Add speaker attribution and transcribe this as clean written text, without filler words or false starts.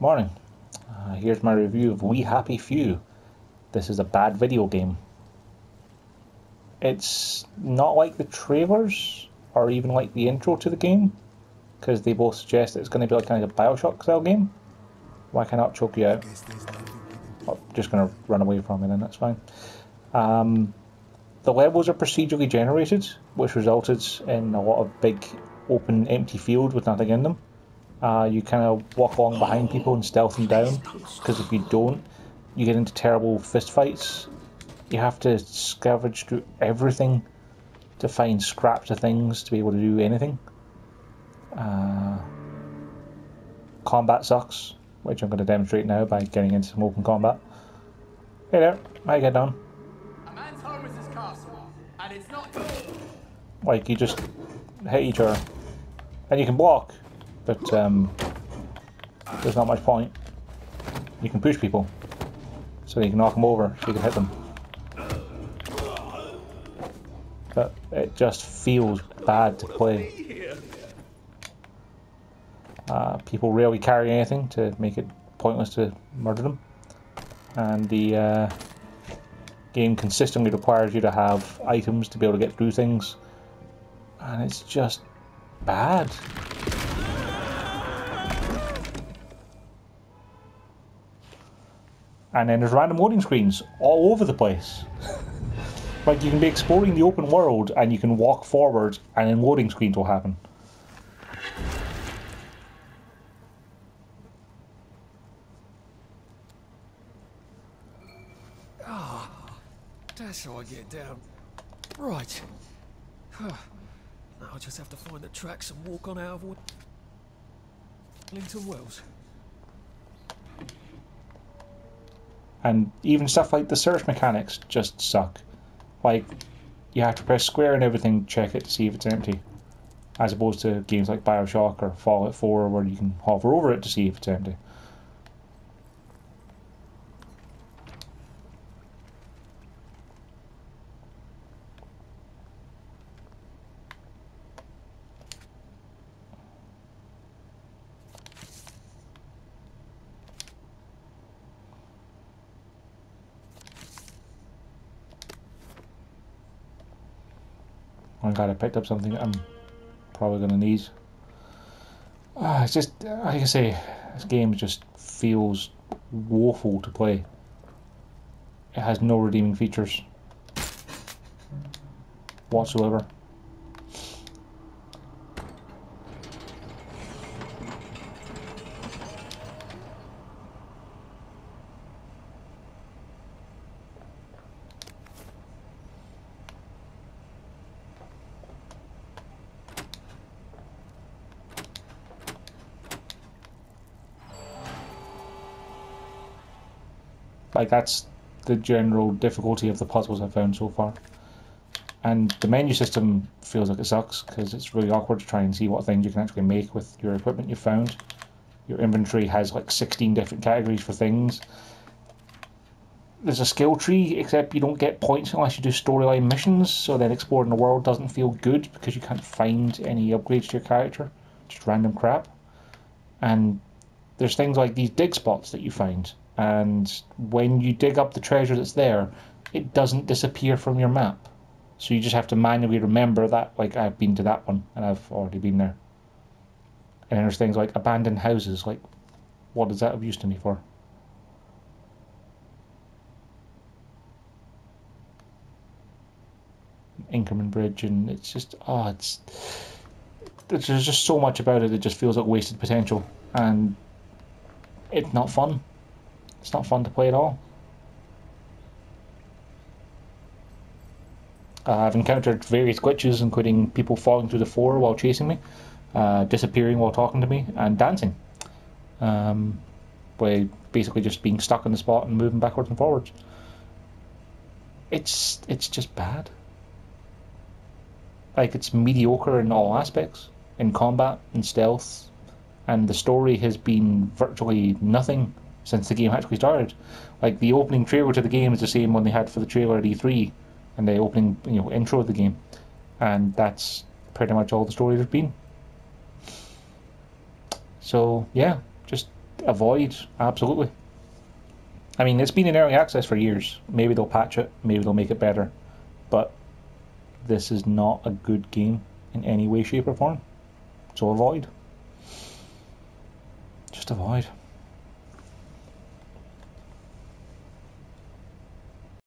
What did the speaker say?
Speaker 1: Morning. Here's my review of We Happy Few. This is a bad video game. It's not like the trailers or even like the intro to the game, because they both suggest that it's going to be like kind of a Bioshock style game. Why can I not choke you out? I'm just going to run away from it, then that's fine. The levels are procedurally generated, which resulted in a lot of big open empty field with nothing in them. You kind of walk along behind people and stealth them down, because if you don't, you get into terrible fist fights. You have to scavenge through everything to find scraps of things to be able to do anything. Combat sucks, which I'm going to demonstrate now by getting into some open combat. Hey there, how you get on?
Speaker 2: A man's home is his castle, and it's not.
Speaker 1: Like, you just hit each other, and you can block, but there's not much point. You can push people, so you can knock them over, so you can hit them. But it just feels bad to play. People rarely carry anything to make it pointless to murder them. And the game consistently requires you to have items to be able to get through things. And it's just bad. And then there's random loading screens all over the place. Like, you can be exploring the open world and you can walk forward and then loading screens will happen.
Speaker 3: That's how I get down. Right. Now I just have to find the tracks and walk on out of Linton Wells.
Speaker 1: And even stuff like the search mechanics just suck. Like, you have to press square and everything, check it to see if it's empty. As opposed to games like Bioshock or Fallout 4 where you can hover over it to see if it's empty. I'm glad I picked up something that I'm probably going to need. It's just, like I say, this game just feels woeful to play. It has no redeeming features whatsoever. Like, that's the general difficulty of the puzzles I've found so far. And the menu system feels like it sucks, because it's really awkward to try and see what things you can actually make with your equipment you've found. Your inventory has like 16 different categories for things. There's a skill tree, except you don't get points unless you do storyline missions, so then exploring the world doesn't feel good because you can't find any upgrades to your character. Just random crap. And there's things like these dig spots that you find. And when you dig up the treasure that's there, it doesn't disappear from your map. So you just have to manually remember that, like, I've been to that one, and I've already been there. And then there's things like abandoned houses, like, what does that have use to me for? Inkerman Bridge, and it's just, there's just so much about it that just feels like wasted potential. And it's not fun. It's not fun to play at all. I've encountered various glitches, including people falling through the floor while chasing me, disappearing while talking to me, and dancing. By basically just being stuck in the spot and moving backwards and forwards. It's just bad. Like, it's mediocre in all aspects. In combat, in stealth, and the story has been virtually nothing since the game actually started. Like, the opening trailer to the game is the same one they had for the trailer at E3 and the opening, intro of the game, and that's pretty much all the story there's been. So yeah, just avoid, absolutely. I mean, it's been in early access for years. Maybe they'll patch it, maybe they'll make it better, but this is not a good game in any way, shape or form. So avoid. Just avoid.